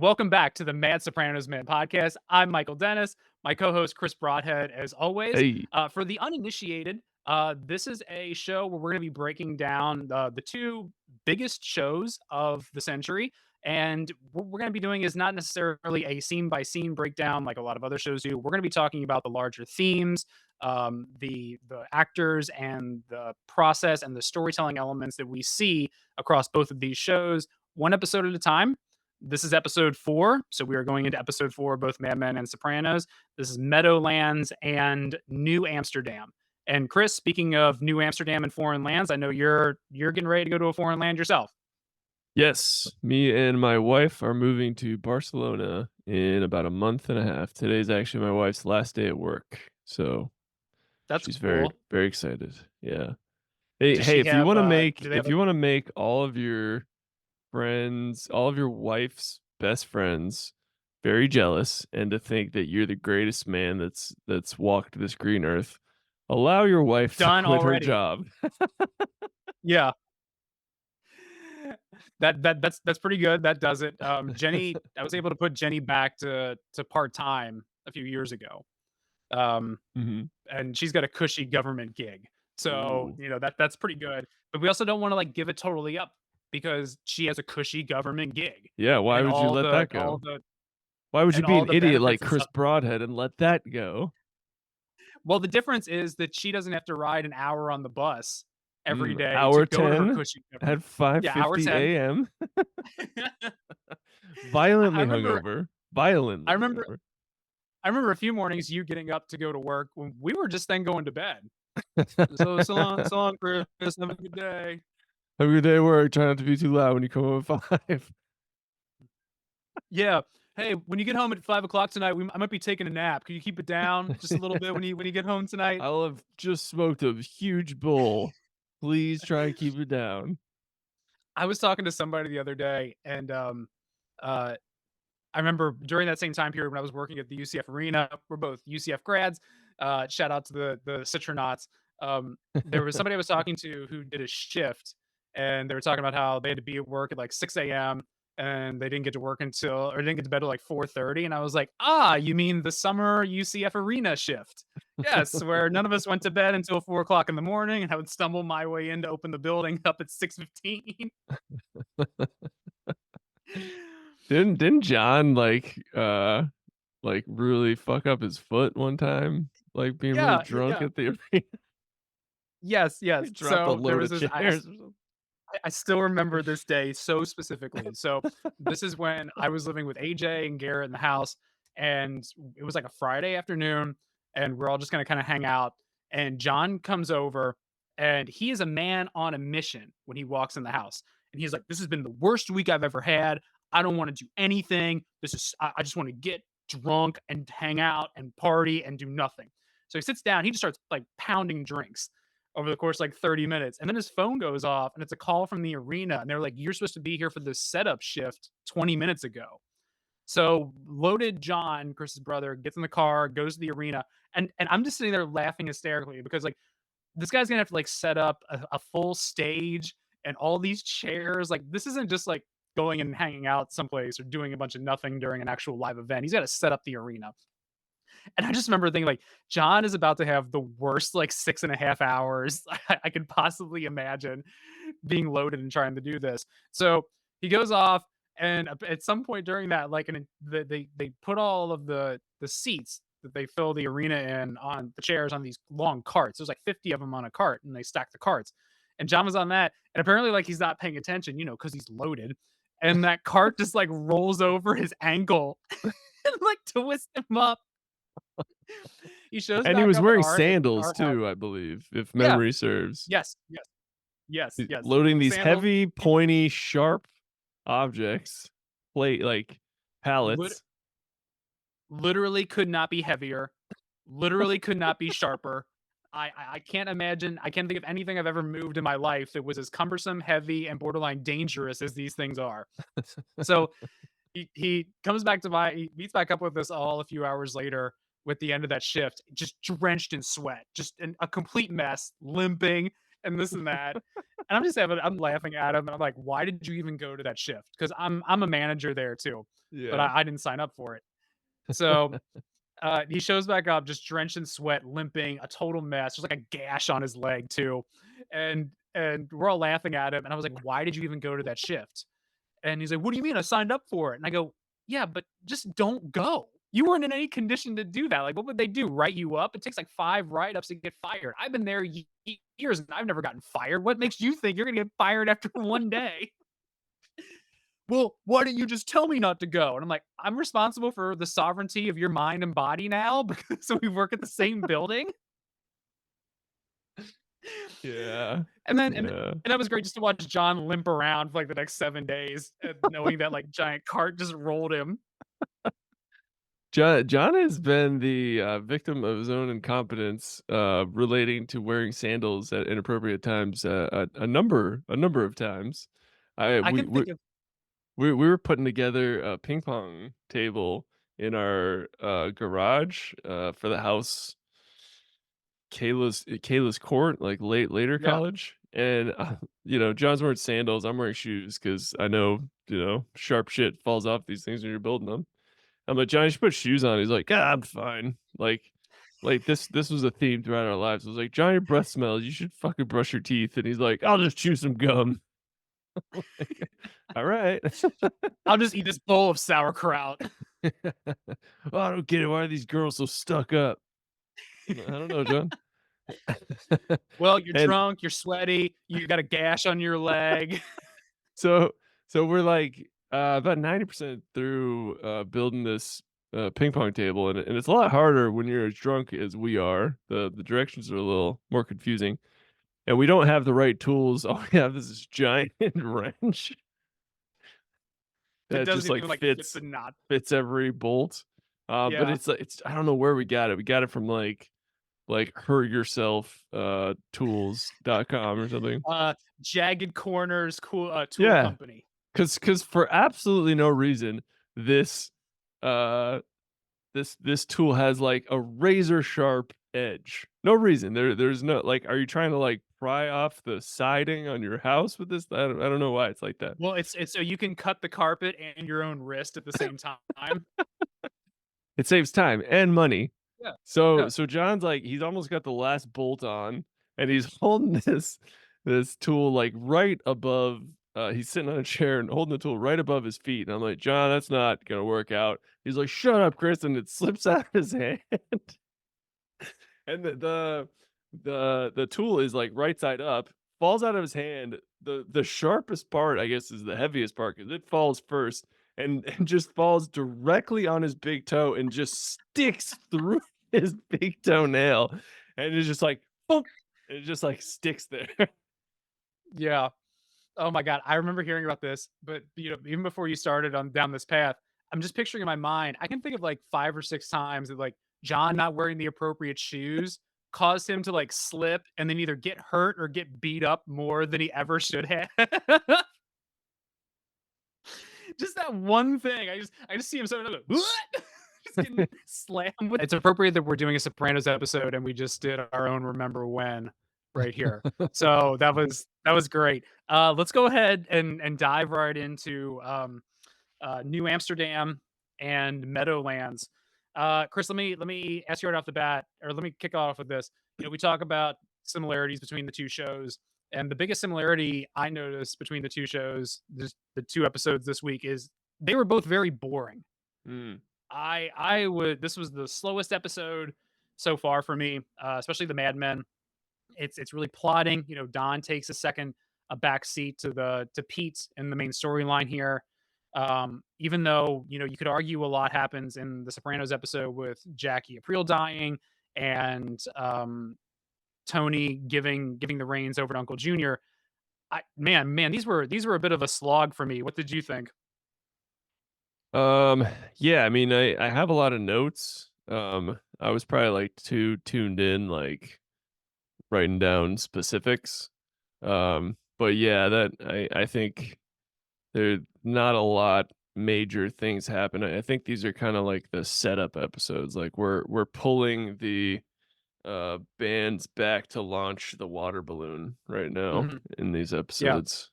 Welcome back to the Mad Sopranos Man podcast. I'm Michael Dennis, my co-host Chris Brodhead, as always. Hey, For the uninitiated, this is a show where we're going to be breaking down the two biggest shows of the century. And what we're going to be doing is not necessarily a scene by scene breakdown like a lot of other shows do. We're going to be talking about the larger themes, the actors, and the process and the storytelling elements that we see across both of these shows, one episode at a time. This is episode 4, so we are going into episode 4 of both Mad Men and Sopranos. This is Meadowlands and New Amsterdam. And Chris, speaking of New Amsterdam and foreign lands, I know you're getting ready to go to a foreign land yourself. yes, me and my wife are moving to Barcelona in about a month and a half. Today's actually my wife's last day at work, so That's she's very, cool. very excited. Yeah. Hey, Does hey, she if you have want to do make they have if a you want to make all of your friends, all of your wife's best friends very jealous and to think that you're the greatest man that's walked this green earth, allow your wife to done quit her already? job. Yeah. That's pretty good. That does it. Jenny, I was able to put Jenny back to part-time a few years ago. Um Mhm. and she's got a cushy government gig. So, Ooh. that's pretty good. But we also don't want to like give it totally up because she has a cushy government gig Yeah, why and would you all let the that go? Why would you and be all an the idiot like benefits and Chris stuff. Brodhead and let that go? Well, the difference is that she doesn't have to ride an hour on the bus every day to Hour go to her 10 cushy government. at Yeah, hour 5:50 10. AM, I violently remember hungover, I violently remember hungover. I remember a few mornings you getting up to go to work when we were just then going to bed. So long, Chris. Have a good day. Have a good day at work, try not to be too loud when you come home at 5. Yeah. Hey, when you get home at 5 o'clock tonight, I might be taking a nap. Can you keep it down just a little bit when you get home tonight? I'll have just smoked a huge bowl. Please try and keep it down. I was talking to somebody the other day, and uh, I remember during that same time period when I was working at the UCF arena. We're both UCF grads. Shout out to the Citronauts. There was somebody I was talking to who did a shift, and they were talking about how they had to be at work at like 6 a.m. and they didn't get to work until or didn't get to bed till like 4:30. And I was like, ah, you mean the summer UCF arena shift? Yes, where none of us went to bed until 4 o'clock in the morning, and I would stumble my way in to open the building up at 6:15. Didn't John, like, really fuck up his foot one time? Like, being really Yeah, drunk yeah. at the arena? Yes, He yes. dropped a So there load was of this. chairs or something. I still remember this day so specifically. So this is when I was living with AJ and Garrett in the house, and it was like a Friday afternoon, and we're all just gonna kind of hang out. And John comes over, and he is a man on a mission when he walks in the house. And he's like, "This has been the worst week I've ever had. I don't want to do anything. I just want to get drunk and hang out and party and do nothing." So he sits down. He just starts like pounding drinks over the course of like 30 minutes. And then his phone goes off and it's a call from the arena. And they're like, "You're supposed to be here for the setup shift 20 minutes ago." So loaded John, Chris's brother, gets in the car, goes to the arena. And I'm just sitting there laughing hysterically because like this guy's gonna have to like set up a full stage and all these chairs. Like this isn't just like going and hanging out someplace or doing a bunch of nothing during an actual live event. He's got to set up the arena. And I just remember thinking, like, John is about to have the worst, like, 6.5 hours I could possibly imagine being loaded and trying to do this. So he goes off, and at some point during that, like, they put all of the seats that they fill the arena in on the chairs on these long carts. There's like 50 of them on a cart, and they stack the carts. And John was on that, and apparently, like, he's not paying attention, because he's loaded. And that cart just like rolls over his ankle and like twists him up. He shows And he back was up at wearing our sandals house. too, I believe, if Yeah. memory serves. Yes, yes, yes, yes. Loading these Sandals. heavy, He pointy, sharp objects, like lit pallets. literally could not be heavier, literally could not be sharper. I can't imagine I can't think of anything I've ever moved in my life that was as cumbersome, heavy, and borderline dangerous as these things are. So he comes back to he meets back up with us all a few hours later with the end of that shift, just drenched in sweat, just a complete mess, limping. and this and that. And I'm laughing at him, and I'm like, "Why did you even go to that shift?" Because I'm a manager there too, but Yeah. I didn't sign up for it. So he shows back up, just drenched in sweat, limping, a total mess. There's like a gash on his leg too, and we're all laughing at him. And I was like, "Why did you even go to that shift?" And he's like, "What do you mean? I signed up for it." And I go, "Yeah, but just don't go. You weren't in any condition to do that. Like, what would they do? Write you up? It takes like 5 write-ups to get fired. I've been there years and I've never gotten fired. What makes you think you're gonna get fired after one day?" "Well, why don't you just tell me not to go?" And I'm like, "I'm responsible for the sovereignty of your mind and body now because we work at the same building." Yeah. And then Yeah. that was great just to watch John limp around for like the next 7 days, knowing that like giant cart just rolled him. John has been the, victim of his own incompetence, relating to wearing sandals at inappropriate times, a number of times. I I can think of we were putting together a ping pong table in our, garage, for the house Kayla's court, like, later yeah. college, and, John's wearing sandals, I'm wearing shoes because I know, sharp shit falls off these things when you're building them. I'm like, "John, you should put shoes on." He's like, "Ah, I'm fine." This was a theme throughout our lives. I was like, "John, your breath smells. You should fucking brush your teeth." And he's like, "I'll just chew some gum." Like, "All right." I'll just eat this bowl of sauerkraut. "Oh, I don't get it. Why are these girls so stuck up?" I don't know, John. Well, you're And drunk, you're sweaty, you got a gash on your leg. so we're like, about 90% through, building this, ping pong table, and it's a lot harder when you're as drunk as we are. The directions are a little more confusing, and we don't have the right tools. All we have is this giant wrench It that doesn't just, like, even like fit the knot. fits every bolt. But Yeah. it's I don't know where we got it. We got it from, hurt yourself, tools.com or something. Jagged Corners tool Yeah. company. Cause for absolutely no reason, this, uh, this tool has, like, a razor sharp edge. No reason. There's no like, are you trying to, like, pry off the siding on your house with this? I don't know why it's like that. Well, it's so you can cut the carpet and your own wrist at the same time. It saves time and money. Yeah. So Yeah. so John's like, he's almost got the last bolt on, and he's holding this tool, like, right above he's sitting on a chair and holding the tool right above his feet, and I'm like, "John, that's not gonna work out." He's like, "Shut up, Chris," and it slips out of his hand. And the tool is, like, right side up, falls out of his hand. The sharpest part, I guess, is the heaviest part because it falls first and just falls directly on his big toe and just sticks through his big toenail, and it's just like, "Boom," and it just, like, sticks there. Yeah. Oh my god, I remember hearing about this, but, even before you started on down this path, I'm just picturing in my mind, I can think of, like, 5 or 6 times that, like, John not wearing the appropriate shoes caused him to, like, slip and then either get hurt or get beat up more than he ever should have. Just that one thing, I just see him so like, "What?" Just getting slammed with it's appropriate that we're doing a Sopranos episode and we just did our own Remember When right here. So that was great. Let's go ahead and dive right into, New Amsterdam and Meadowlands. Chris, let me ask you right off the bat, or let me kick off with this. We talk about similarities between the two shows, and the biggest similarity I noticed between the two shows, the two episodes this week, is they were both very boring. Mm. I would this was the slowest episode so far for me, especially the Mad Men. It's really plotting. Don takes a back seat to Pete in the main storyline here. Even though you could argue a lot happens in the Sopranos episode with Jackie Aprile dying and Tony giving the reins over to Uncle Junior. Man, these were a bit of a slog for me. What did you think? Um, yeah, I mean, I have a lot of notes. I was probably, like, too tuned in, like, writing down specifics. But yeah, that I think there not a lot major things happen. I think these are kinda like the setup episodes, like, we're pulling bands back to launch the water balloon right now Mhm. in these Yeah. episodes.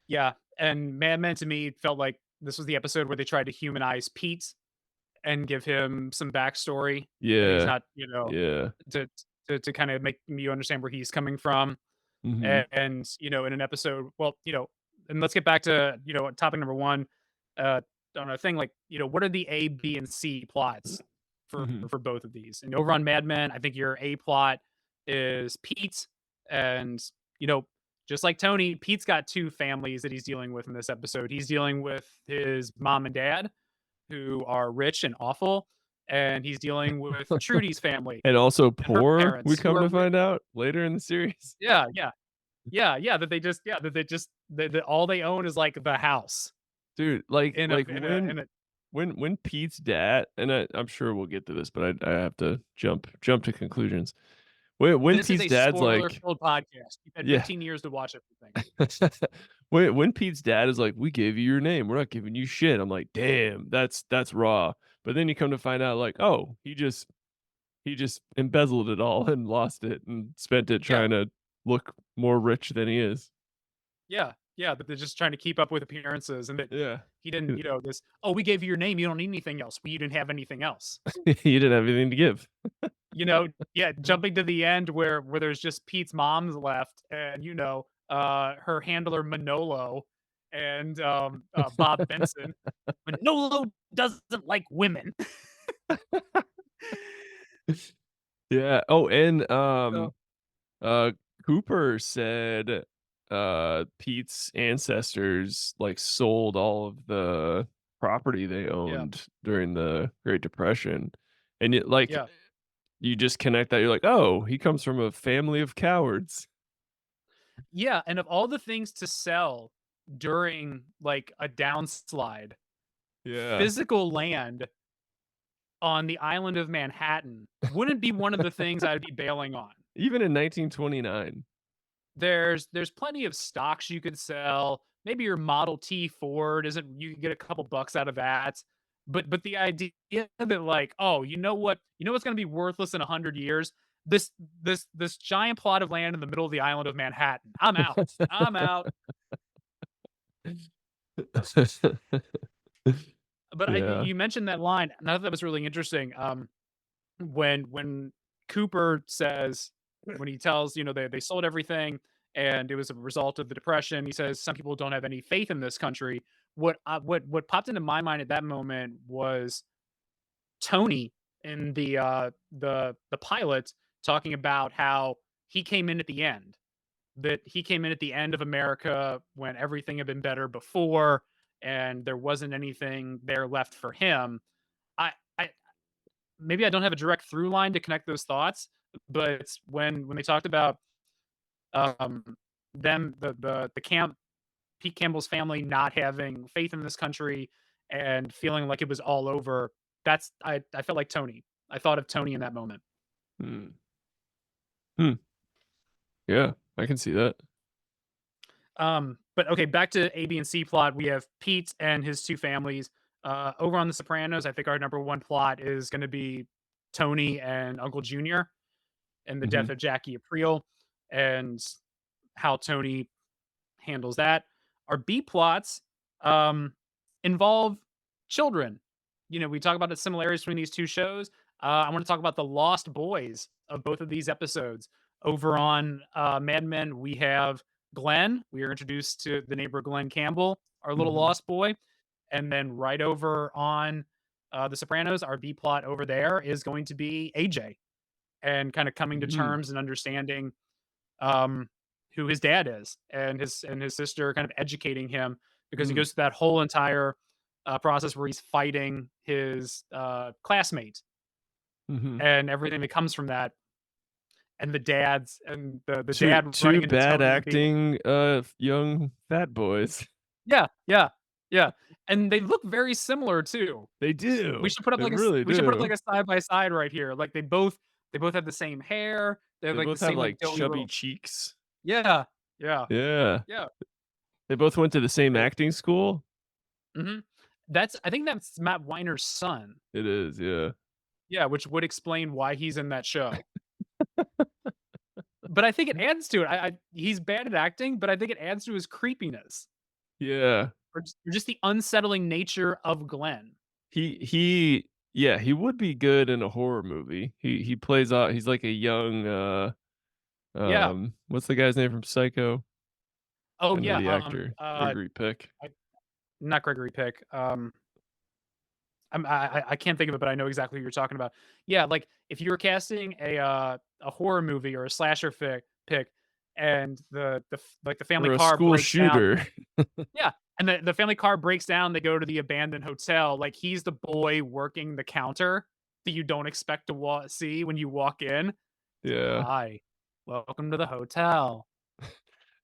Yeah, and Mad Men to me felt like this was the episode where they tried to humanize Pete and give him some backstory, that he's Yeah, not, yeah. to to kinda make you understand where he's coming from, Mhm. and, in an episode well, and let's get back to, topic number 1, on a thing like, what are the A, B, and C plots Mhm. for both of these? And over on Mad Men, I think your A plot is Pete, and, you know, just like Tony, Pete's got 2 families that he's dealing with in this episode. He's dealing with his mom and dad, who are rich and awful, and he's dealing with Trudy's family And also and her poor, we parents, who come are to ri find out later in the series. Yeah, yeah. Yeah, that they just that all they own is, like, the house Dude, like in a like, in a when in a when Pete's dad, and I'm sure we'll get to this, but I have to jump to conclusions. When This is Pete's a dad's like, spoiler-filled podcast. You've had yeah. 15 years to watch everything. When Pete's dad is like, "We gave you your name, we're not giving you shit." I'm like, "Damn, that's raw." But then you come to find out like, oh, he just embezzled it all and lost it and spent it Yeah, trying to look more rich than he is. yeah, yeah, that they're just trying to keep up with appearances and that Yeah. he didn't, this, "Oh, we gave you your name, you don't need anything else." Well, you didn't have anything else. He didn't have anything to give. Yeah, jumping to the end where there's just Pete's mom's left and, her handler Manolo and, Bob Benson. Manolo doesn't like women. Yeah. Oh, and, So uh, Cooper said, Pete's ancestors, like, sold all of the property they yeah, owned during the Great Depression, and it like, yeah. you just connect that, you're like, "Oh, he comes from a family of cowards." Yeah, and of all the things to sell during, like, a downslide, Yeah. physical land on the island of Manhattan wouldn't be one of the things I'd be bailing on. Even in 1929. There's plenty of stocks you could sell. Maybe your Model T Ford isn't you can get a couple bucks out of that. But the idea that like, oh, you know what's gonna be worthless in 100 years? This this giant plot of land in the middle of the island of Manhattan. I'm out. I'm out. But Yeah. you mentioned that line, and I thought that was really interesting. When Cooper says when he tells, they sold everything and it was a result of the depression, he says some people don't have any faith in this country. What popped into my mind at that moment was Tony in the pilot talking about how he came in at the end. That he came in at the end of America when everything had been better before and there wasn't anything there left for him. I maybe I don't have a direct through line to connect those thoughts, but when they talked about um them the camp Pete Campbell's family not having faith in this country and feeling like it was all over, I felt like Tony. I thought of Tony in that moment. Hmm. Hmm. Yeah, I can see that. But okay, back to A, B, and C plot. We have Pete and his 2 families. Over on The Sopranos, I think our number 1 plot is gonna be Tony and Uncle Junior and the death Mhm. of Jackie Aprile and how Tony handles that. Our B plots um, involve children. We talk about the similarities between these 2 shows. I want to talk about the lost boys of both of these episodes. Over on Mad Men, we have Glenn. We are introduced to the neighbor Glenn Campbell, our little Mhm. lost boy. And then right over on The Sopranos, our B plot over there is going to be AJ and kind of coming to Mhm. terms and understanding um, who his dad is, and his sister kind of educating him because he Mm. goes through that whole entire process where he's fighting his classmate Mhm. and everything that comes from that, and the Two dad two running into bad Tony and being acting, young fat boys. yeah, yeah, yeah, and they look very similar too. They do. They really We should put up do. like a side by side right here. Like they both have the same hair. They have They like the both have, same like like, doughy chubby little cheeks. yeah, yeah, Yeah. yeah. They both went to the same It, acting school? mhm. I think that's Matt Weiner's son. It is, yeah. Yeah, which would explain why he's in that show. But I think it adds to it. I he's bad at acting, but I think it adds to his creepiness Yeah. or just the unsettling nature of Glenn. Yeah, he would be good in a horror movie. He plays out he's like a young, Yeah. what's the guy's name from Psycho? Oh, I know yeah, the actor, Gregory Peck. I not Gregory Pick, I can't think of it, but I know exactly who you're talking about. Yeah, like, if you were casting a horror movie or a slasher pick, and the family Or a car school breaks down. shooter. Yeah, and the family car breaks down, they go to the abandoned hotel, like, he's the boy working the counter that you don't expect to see when you walk in. It's like, Yeah. "Hi, welcome to the hotel. Can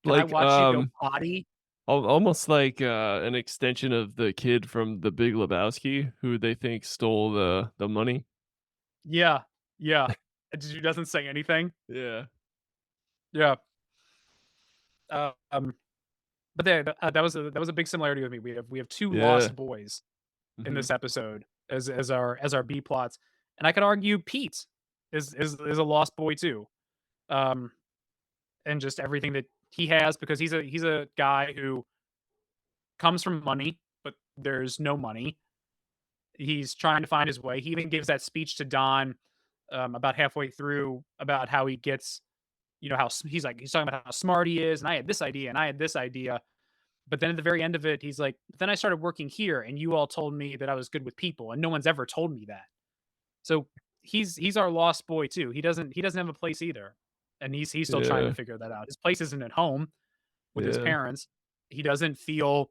I Like, watch you go potty?" almost like, an extension of the kid from The Big Lebowski who they think stole the money. Yeah, yeah. Who doesn't say anything. Yeah. Yeah, um but that was a big similarity with me. We have 2 Yeah. lost boys in Mhm. this episode as our B plots, and I could argue Pete is a lost boy too, um, and just everything that he has because he's a guy who comes from money, but there's no money. He's trying to find his way. He even gives that speech to Don, about halfway through about how he gets, how he's talking about how smart he is, and I had this idea, and I had this idea. But then at the very end of it, he's like, "Then I started working here, and you all told me that I was good with people, and no one's ever told me that." So he's our lost boy too. He doesn't have a place either, and he's still trying to Yeah. figure that out. His place isn't at home with his Yeah. parents. He doesn't feel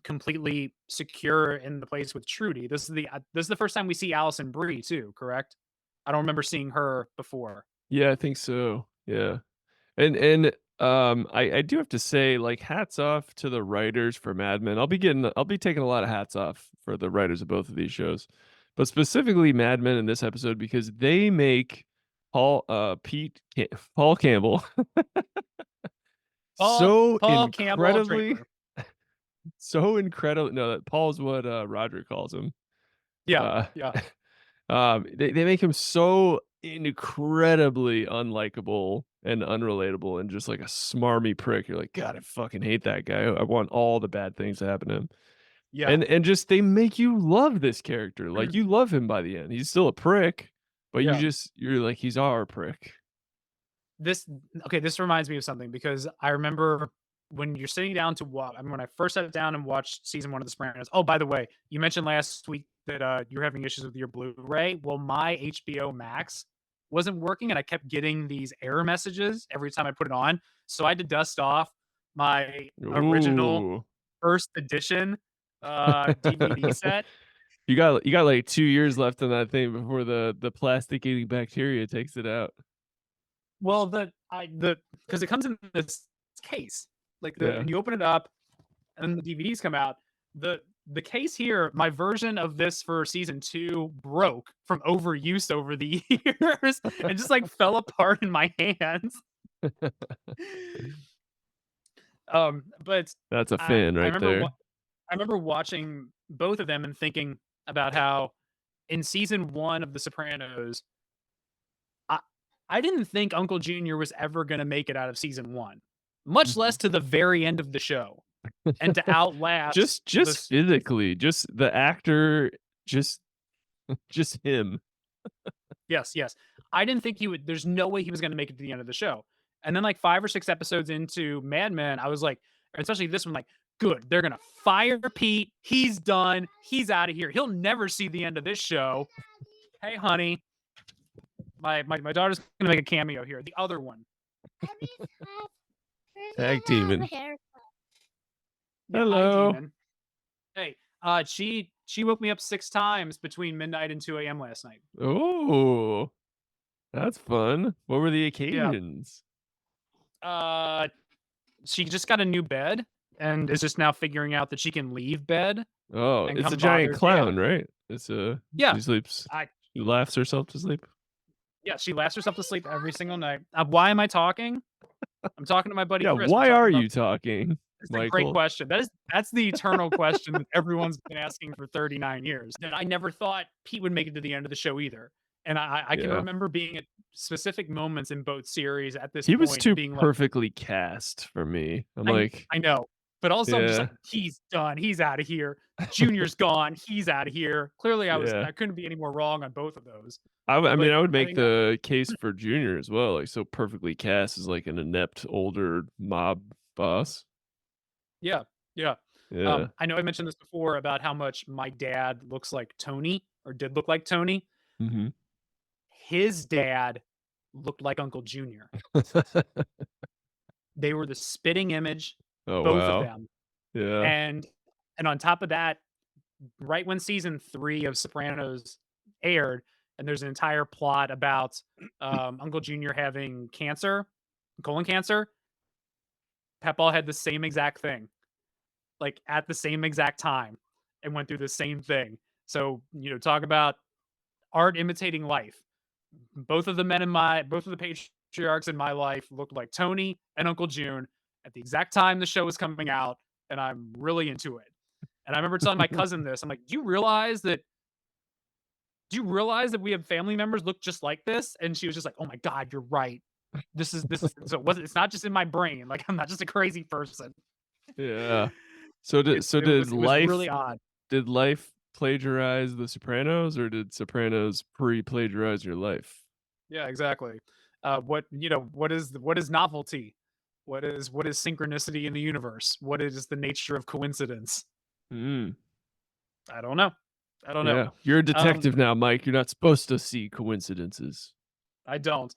completely secure in the place with Trudy. This is the first time we see Allison Brie too. Correct? I don't remember seeing her before. Yeah, I think so. Yeah. And, I do have to say, like, hats off to the writers for Mad Men. I'll be taking a lot of hats off for the writers of both of these shows, but specifically Mad Men in this episode because they make Pete Ca Paul Campbell Paul so Paul Campbell incredibly Draper. no, that Paul's what, Roger calls him. Yeah, Uh, yeah, they make him so incredibly unlikable and unrelatable and just like a smarmy prick. You're like, God, I fucking hate that guy. I want all the bad things to happen to him. yeah. And just they make you love this character. Like you love him by the end. He's still a prick, but Yeah. you're like, he's our prick. This okay, this reminds me of something because I remember when you're sitting down to watch. I mean, when I first sat down and watched season 1 of The Sopranos. Oh, by the way, you mentioned last week that, you're having issues with your Blu-ray. Well, my HBO Max wasn't working, and I kept getting these error messages every time I put it on, so I had to dust off my original Ooh. 1st edition, DVD set. You got like 2 years left on that thing before the plastic eating bacteria takes it out. Well, the because it comes in this case, like, Yeah. and you open it up and then the DVDs come out. The case here, my version of this for season 2 broke from overuse over the years and just like fell apart in my hands. But That's a I fan I right remember there. I remember watching both of them and thinking about how in season 1 of The Sopranos, I I didn't think Uncle Junior was ever gonna make it out of season 1, much less Mhm. to the very end of the show, and to outlast Just physically, just the actor, just just him. Yes, yes. I didn't think he would there's no way he was gonna make it to the end of the show. And then, like, 5 or 6 episodes into Mad Men, I was like, especially this one, like, "Good, they're gonna fire Pete, he's done, he's outta here, he'll never see the end of this show." "Hey, honey." My daughter's gonna make a cameo here, the other one. Tag teaming. Yeah, hi, Hello. demon. Hey, she woke me up 6 times between midnight and 2 AM last night. Oh, that's fun. What were the Yeah. occasions? Uh, she just got a new bed and is just now figuring out that she can leave bed Oh, and it's a come giant bother dad. clown, right? It's a Yeah, she sleeps I she laughs herself to sleep. yeah, she laughs herself to sleep every single night. Why am I talking? I'm talking to my buddy Yeah, Chris. We're why talking are about you talking? It's a great Michael? question. That's the eternal question that everyone's been asking for 39 years, that I never thought Pete would make it to the end of the show either, and I can Yeah. remember being at specific moments in both series at this He was point too being like, perfectly cast for me. I'm I like, I know, but also I'm just yeah, like, "He's done, he's outta here. Junior's gone, he's outta here." Clearly, yeah. I couldn't be any more wrong on both of those, I mean, but I would I make think the case for Junior as well, like, so perfectly cast as, like, an inept older mob boss. yeah, yeah. Yeah. I know I mentioned this before about how much my dad looks like Tony or did look like Tony. Mhm. His dad looked like Uncle Junior. They were the spitting image, Oh, both of wow. them, Yeah. and on top of that, right when season 3 of Sopranos aired, and there's an entire plot about, Uncle Junior having cancer, colon cancer, Peppa had the same exact thing, like, at the same exact time, and went through the same thing. So, talk about art imitating life. Both of the patriarchs in my life looked like Tony and Uncle June at the exact time the show was coming out, and I'm really into it. And I remember telling my cousin this. I'm like, Do you realize that we have family members look just like this?" And she was just like, "Oh my god, you're right. This is so it's not just in my brain. Like, I'm not just a crazy person." Yeah. So did It was really Life odd. plagiarize The Sopranos, or did Sopranos pre-plagiarize your life? Yeah, exactly. What is novelty? What is synchronicity in the universe? What is the nature of coincidence? Mm. I don't know. I don't know. Yeah. You're a Um, detective now, Mike. You're not supposed to see coincidences. I don't.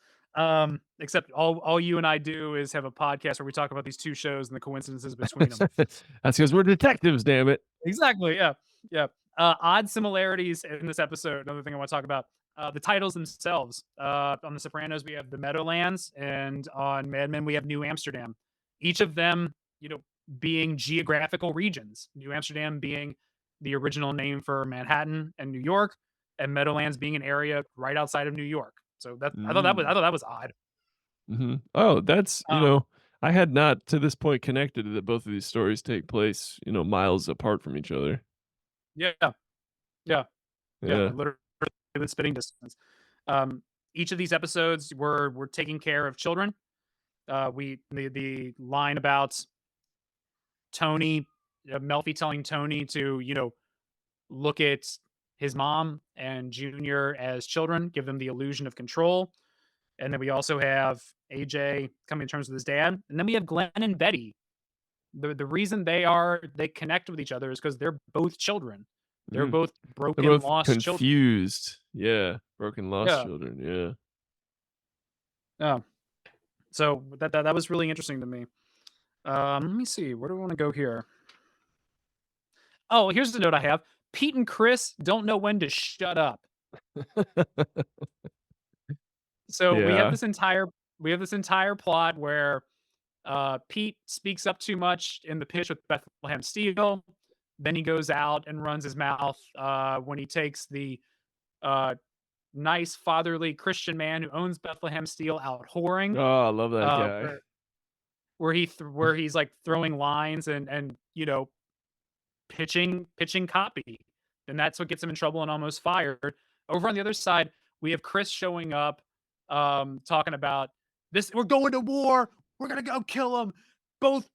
Except all you and I do is have a podcast where we talk about these 2 shows and the coincidences between them. That's because we're detectives, damn it. Exactly, yeah, yeah. Odd similarities in this episode, another thing I wanna talk about, the titles themselves. On The Sopranos, we have the Meadowlands, and on Mad Men, we have New Amsterdam. Each of them, being geographical regions. New Amsterdam being the original name for Manhattan and New York, and Meadowlands being an area right outside of New York. So that Mm. I thought that was odd. Mhm. Oh, that's Um, I had not to this point connected that both of these stories take place, miles apart from each other. yeah, yeah, yeah, Yeah. literally within spitting distance. Um, each of these episodes were taking care of children. We the line about Tony, Melfi telling Tony to look at his mom and Junior as children, give them the illusion of control. And then we also have AJ coming to terms with his dad, and then we have Glenn and Betty. The reason they connect with each other is because they're both children. They're Mm. both They're broken, both lost children. confused. Yeah. Broken lost Yeah, children. Yeah. yeah. So that was really interesting to me. Let me see. Where do I want to go here? Oh, here's the note I have. Pete and Chris don't know when to shut up. So Yeah. we have this entire plot where Pete speaks up too much in the pitch with Bethlehem Steel. Then he goes out and runs his mouth when he takes the uh, nice fatherly Christian man who owns Bethlehem Steel out whoring, Oh, I love that uh, guy. where where he's like throwing lines and pitching copy. And that's what gets him in trouble and almost fired. Over on the other side, we have Chris showing up, talking about this. We're going to war. We're gonna go kill him. Both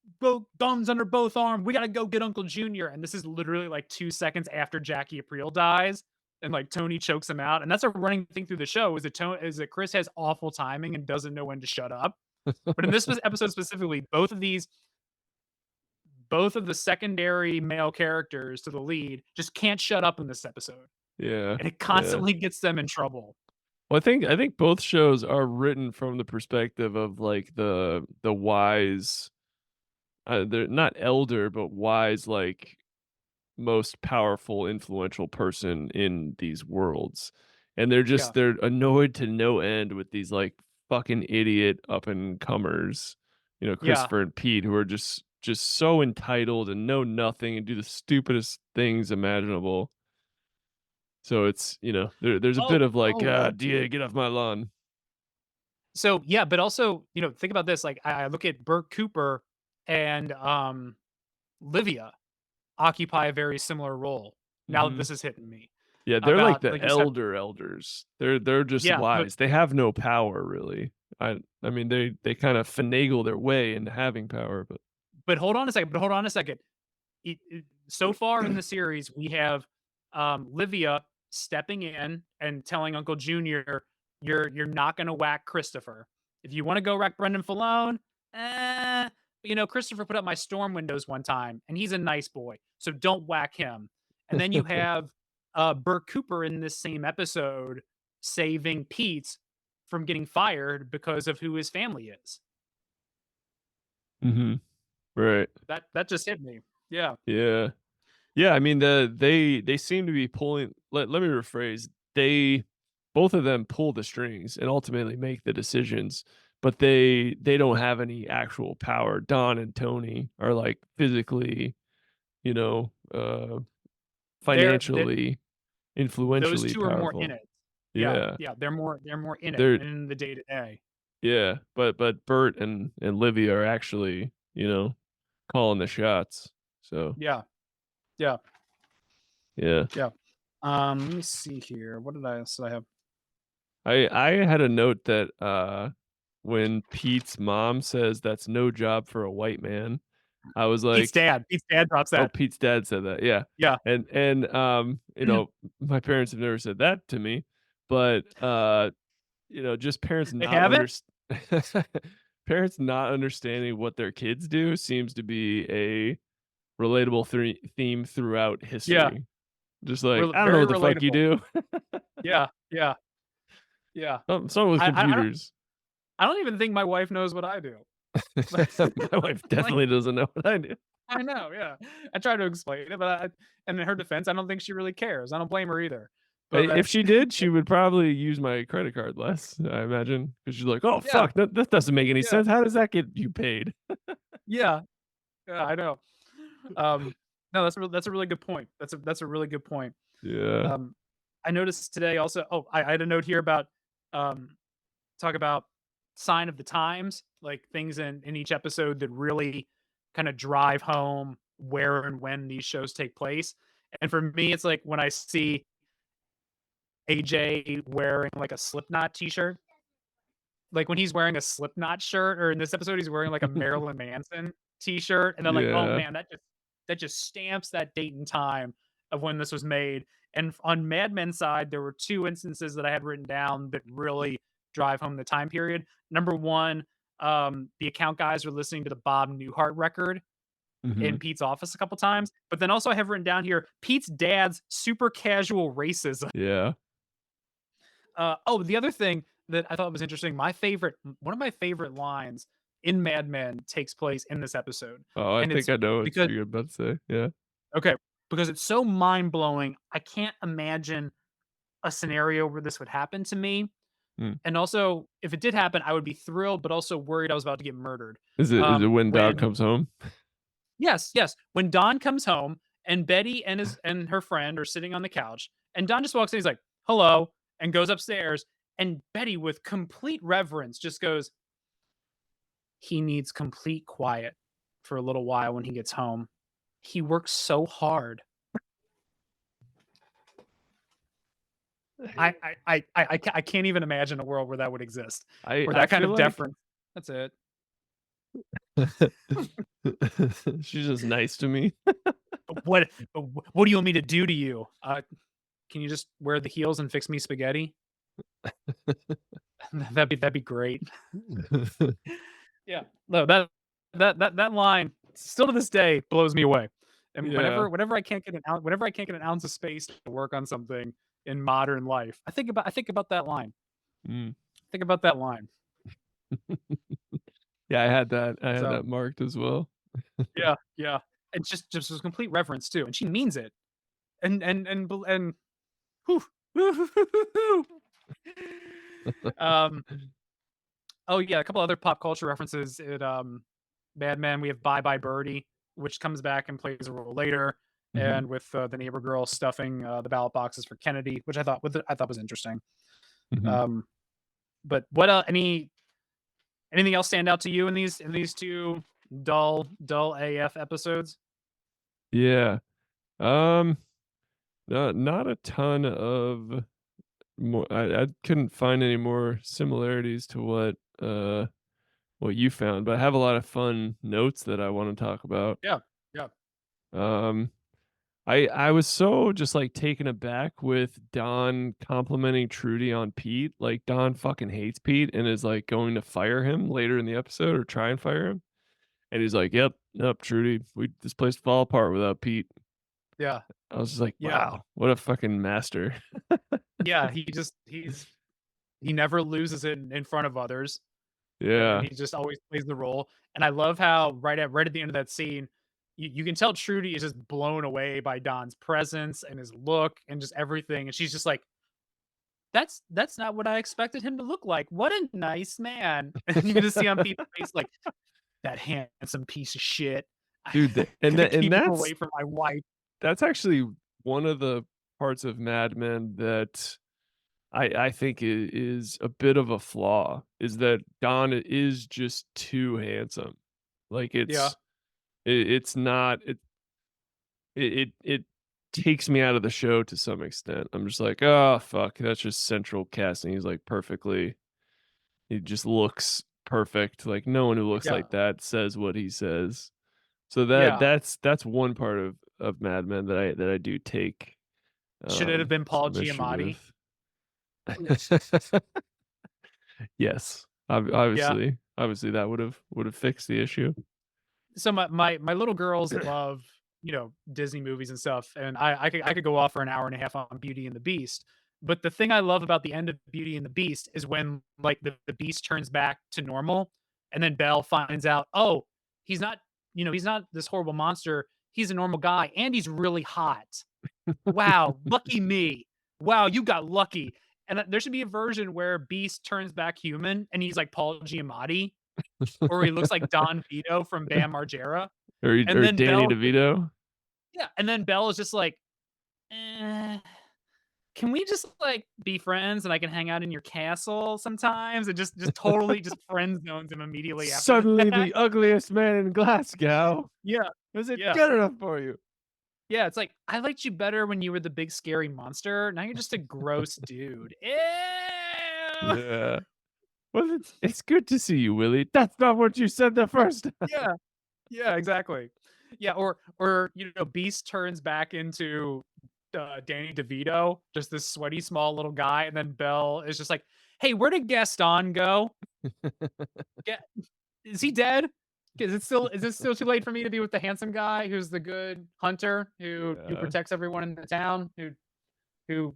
guns under both arms. We gotta go get Uncle Junior. And this is literally like 2 seconds after Jackie Aprile dies, and like Tony chokes him out. And that's a running thing through the show is that Chris has awful timing and doesn't know when to shut up. But in this episode specifically, both of the secondary male characters to the lead just can't shut up in this episode, Yeah. and it Yeah. constantly gets them in trouble. Well, I think both shows are written from the perspective of like the wise, they're not elder, but wise, like most powerful, influential person in these worlds. And Yeah. they're annoyed to no end with these like fucking idiot up and comers, Yeah. Christopher and Pete, who are just so entitled and know nothing and do the stupidest things imaginable. So it's, there's a bit Oh, of like, oh, "Yeah, get off my lawn." so, yeah, but also, think about this, like, I look at Bert Cooper and, Livia occupy a very similar role. Now that Mhm. this is hitting me Yeah, they're like about, the like you said, elders. They're just yeah, but wise. They have no power really. I mean, they kind of finagle their way into having power, but hold on a second. But hold on a second. So far in the series, we have Livia stepping in and telling Uncle Junior, "You're not going to whack Christopher. If you want to go whack Brendan Falone, Christopher put up my storm windows one time, and he's a nice boy, so don't whack him." And then you have Burt Cooper in this same episode saving Pete from getting fired because of who his family is. Mhm. Right. That just hit me. Yeah, Yeah. Yeah, I mean, they seem to be pulling let me rephrase. They both of them pull the strings and ultimately make the decisions, but they don't have any actual power. Don and Tony are, like, physically, you know, they're financially, those influentially 2 are more in powerful. it. Yeah, Yeah. yeah, they're more in it They're in the day to day. yeah, but Bert and Livy are actually, calling the shots. So, Yeah, yeah, yeah. yeah. Let me see here. What did I have? I had a note that, when Pete's mom says that's no job for a white man, I was like, Pete's dad drops "Oh, that. Pete's dad said that." Yeah. Yeah. My parents have never said that to me, but, just They haven't? parents not understanding what their kids do seems to be a relatable theme throughout Yeah, history. Just like, "I don't know very what the fuck you relatable. do." Yeah, yeah, yeah. Something with I don't computers. I don't even think my wife knows what I do. My wife Like, definitely doesn't know what I do. I know, yeah. I try to explain it, but and in her defense, I don't think she really cares. I don't blame her either. If But she did, she would probably use my credit card less, I imagine, because she's like, "Oh, yeah, fuck, that doesn't make any yeah, sense. How does that get you paid?" yeah, yeah, I know. Um, no, that's a really good point. That's a really good point. Yeah. Um, I noticed today also. Oh, I had a note here about um, talk about sign of the times, like things in each episode that really kind of drive home where and when these shows take place. And for me, it's like when I see AJ wearing like a Slipknot t-shirt, like when he's wearing a Slipknot shirt, or in this episode, he's wearing like a Marilyn Manson t-shirt, and then like, oh Yeah. man, that just stamps that date and time of when this was made. And on Mad Men's side, there were two instances that I had written down that really drive home the time period. Number one, the account guys were listening to the Bob Newhart record in Mhm. Pete's office a couple times. But then also I have written down here Pete's dad's super casual racism. Yeah. The other thing that I thought was interesting, one of my favorite lines in Mad Men takes place in this episode, Oh, I and think it's I know what because you're about to say. Yeah. okay, because it's so mind blowing. I can't imagine a scenario where this would happen to me, Mm. and also if it did happen, I would be thrilled, but also worried I was about to get murdered. Is it when Dog When comes home? Yes, yes, when Don comes home and Betty and her friend are sitting on the couch, and Don just walks in, he's like, "Hello," and goes upstairs, and Betty, with complete reverence, just goes, "He needs complete quiet for a little while when he gets home. He works so hard." I can't even imagine a world where that would exist, where I that kind feel of like deference. That's it. she's just nice to me. What do you want me to do to you? Can you just wear the heels and fix me spaghetti? That'd be great. Yeah. No, that line still to this day blows me away. And Yeah. whenever I can't get an ounce of space to work on something in modern life, I think about that line. Mm. Think about that line. Yeah, I had that So, marked as well. yeah, yeah. And just with complete reverence too, and she means it. And whew. Um, oh yeah, a couple other pop culture references in Mad Men. We have Bye Bye Birdie, which comes back and plays a role later, Mhm. and with the neighbor girl stuffing the ballot boxes for Kennedy, which I thought was interesting. Mhm. Um, but what anything else stand out to you in these two dull AF episodes? Yeah. Um, not a ton of more I couldn't find any more similarities to what you found, but I have a lot of fun notes that I wanna talk about. Yeah, yeah, Um, I was so just, like, taken aback with Don complimenting Trudy on Pete, like, Don fucking hates Pete and is, like, going to fire him later in the episode or try and fire him, and he's like, "Yep, yep, Trudy, this place fall apart without Pete." yeah, I was just like, yeah, "Wow, what a fucking master." yeah. He never loses in front of others, and Yeah. he just always plays the role. And I love how right at the end of that scene, you can tell Trudy is just blown away by Don's presence and his look and just everything, and she's just like, that's not what I expected him to look like. What a nice man." And you can just see on Pete's face like, "That handsome piece of shit. I Dude, the gotta and keep him away from my wife." that's actually one of the parts of Mad Men that I think is a bit of a flaw, is that Don is just too handsome. Like, Yeah, it's not it takes me out of the show to some extent. I'm just like, "Oh, fuck, that's just central casting." He's, like, perfectly he just looks perfect, like, no one who looks yeah, like that says what he says. So yeah. that's one part of Mad Men that I do take, Should it have been Paul some issue Giamatti? with. Yes. Yeah. Obviously, that would've fixed the issue. So my little girls love, Disney movies and stuff, and I could go off for an hour and a half on Beauty and the Beast. But the thing I love about the end of Beauty and the Beast is when like the Beast turns back to normal, and then Belle finds out, oh, he's not, he's not this horrible monster. He's a normal guy, and he's really hot. Wow, lucky me. Wow, you got lucky. And there should be a version where Beast turns back human, and he's like Paul Giamatti, or he looks like Don Vito from Bam Margera. And Or then Danny Belle just DeVito. yeah, and then Belle is just like, "Eh, can we just, like, be friends and I can hang out in your castle sometimes?" And just totally just friend zones him immediately after Suddenly that. the ugliest man in Glasgow. Yeah, Was it yeah, good enough for you? yeah, it's like, "I liked you better when you were the big scary monster. Now you're just a gross dude. Ew." Yeah. Well, it's good to see you, Willie. That's not what you said the first time. Yeah, yeah, exactly. Yeah, or, Beast turns back into, Danny DeVito, just this sweaty small little guy, and then Belle is just like, "Hey, where did Gaston go? Get Is he dead? Is it still too late for me to be with the handsome guy who's the good hunter who Yeah. protects everyone in the town, who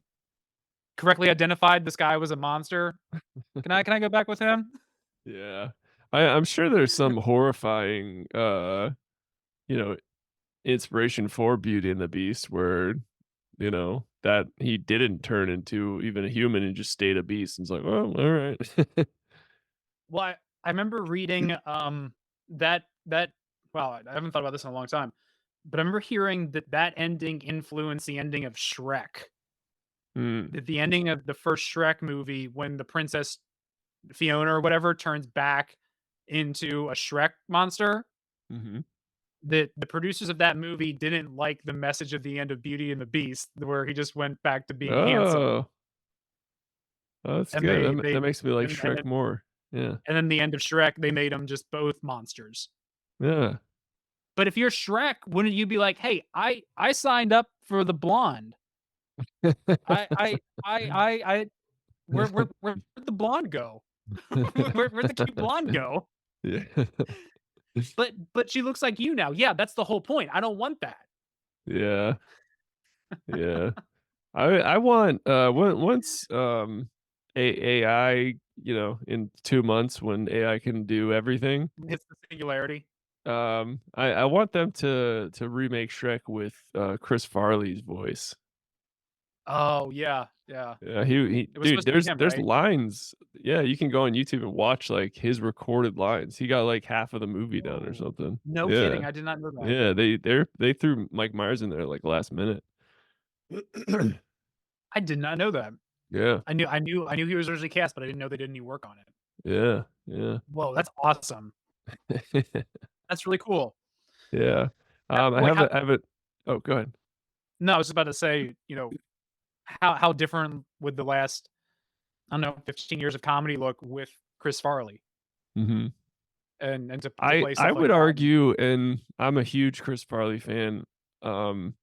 correctly identified this guy was a monster? Can I go back with him?" Yeah. I'm sure there's some horrifying, you know, inspiration for Beauty and the Beast where, that he didn't turn into even a human and just stayed a beast, and it's like, "Oh, alright." Well, I remember reading, that wow, I haven't thought about this in a long time, but I remember hearing that ending influenced the ending of Shrek. Mm, That the ending of the first Shrek movie when the princess Fiona or whatever turns back into a Shrek monster, mhm. that the producers of that movie didn't like the message of the end of Beauty and the Beast, where he just went back to being handsome, Oh. Oh, that's and good. they That makes me like and Shrek then more. Yeah. and then the end of Shrek, they made them just both monsters. Yeah. But if you're Shrek, wouldn't you be like, "Hey, I signed up for the blonde. I where'd the blonde go? Where'd the cute blonde go? Yeah. But she looks like you now." Yeah, that's the whole point. I don't want that. Yeah. Yeah. I want, once, AI, in 2 months when AI can do everything, It's the singularity. I want them to remake Shrek with, Chris Farley's voice. Oh, yeah, yeah. Yeah, he It was dude, supposed to be him, there's right? lines. Yeah, you can go on YouTube and watch, like, his recorded lines. He got, like, half of the movie done or Whoa. something. No Yeah. kidding, I did not know that. Yeah, they threw Mike Myers in there, like, last minute. I did not know that. Yeah. I knew he was originally cast, but I didn't know they did any work on it. Yeah, yeah. Whoa, that's awesome. That's really cool. Yeah. Now I wait, have how a I have a Oh, go ahead. No, I was about to say, how different would the last, I don't know, 15 years of comedy look with Chris Farley Mhm. and to I play I stuff like would that. argue, and I'm a huge Chris Farley fan, um,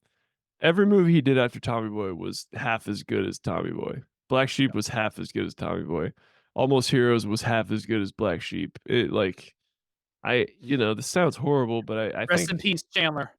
every movie he did after Tommy Boy was half as good as Tommy Boy. Black Sheep Yeah. was half as good as Tommy Boy. Almost Heroes was half as good as Black Sheep. It like this sounds horrible, but I Rest think in peace, Chandler.